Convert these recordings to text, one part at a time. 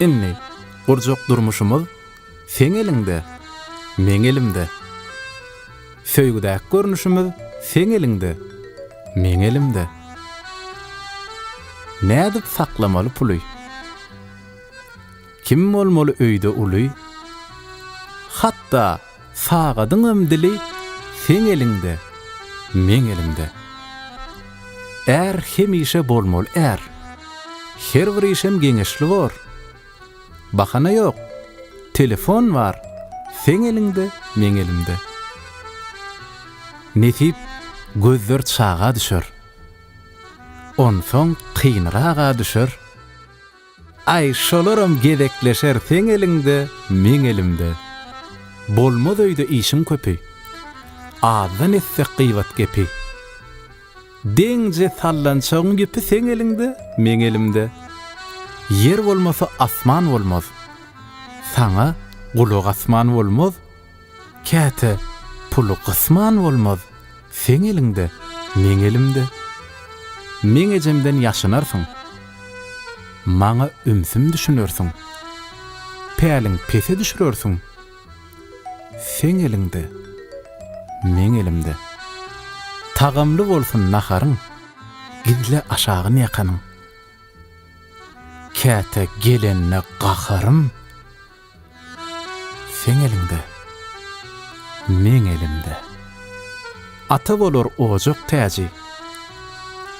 Inni gurjak durmuşymyz seň elinde, meň elimde. Söýgüdäk görnüşimiz seň elinde, meň elimde. Nädip saklamaly puly? Kim bolmaly öýde uly? Hatda sagadyňam dili seň elinde, meň elimde. Hemişe bolmaly Her bir işem geňeşli bor. Bahana yok. Telefon var. Seň elinde, meň elimde. Netip gözler çağa düşer. Onsoň kynraga düşer. Ay şolaram gedekleşer seň elinde, meň elimde. Bolmaz öýde işim köpi. Azdan etse kıyvat gepi. Deňje sallançagyň gepi seň elinde, meň elimde. Yer bolmasa asman bolmaz. Saňa gulak asman bolmaz. Käte puluk asman bolmaz. Seň elinde, meň elimde. Meň ejemden ýaşanarsyň. Maňa ümsüm düşünürsiň. Päliň pese düşürürsiň. Seň elinde, meň elimde. Tagamly bolsun naharyň, gizle aşagyny ýakanyň. Käte gelenne gaharym. Seň elinde, meň elimde. Ata bolar ojak täji.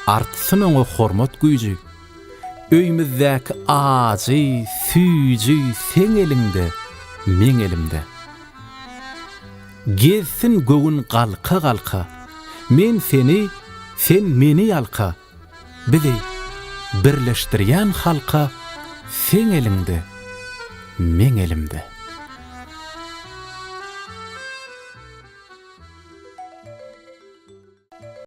Artsyn oňa hormat güýji. Öýümizdäki ajy, süýji seň elinde, meň elimde. Gezsin göwün galka. Men seni, sen meni ýalka. Bizi birleşdirýän halka seň elinde, meň elimde.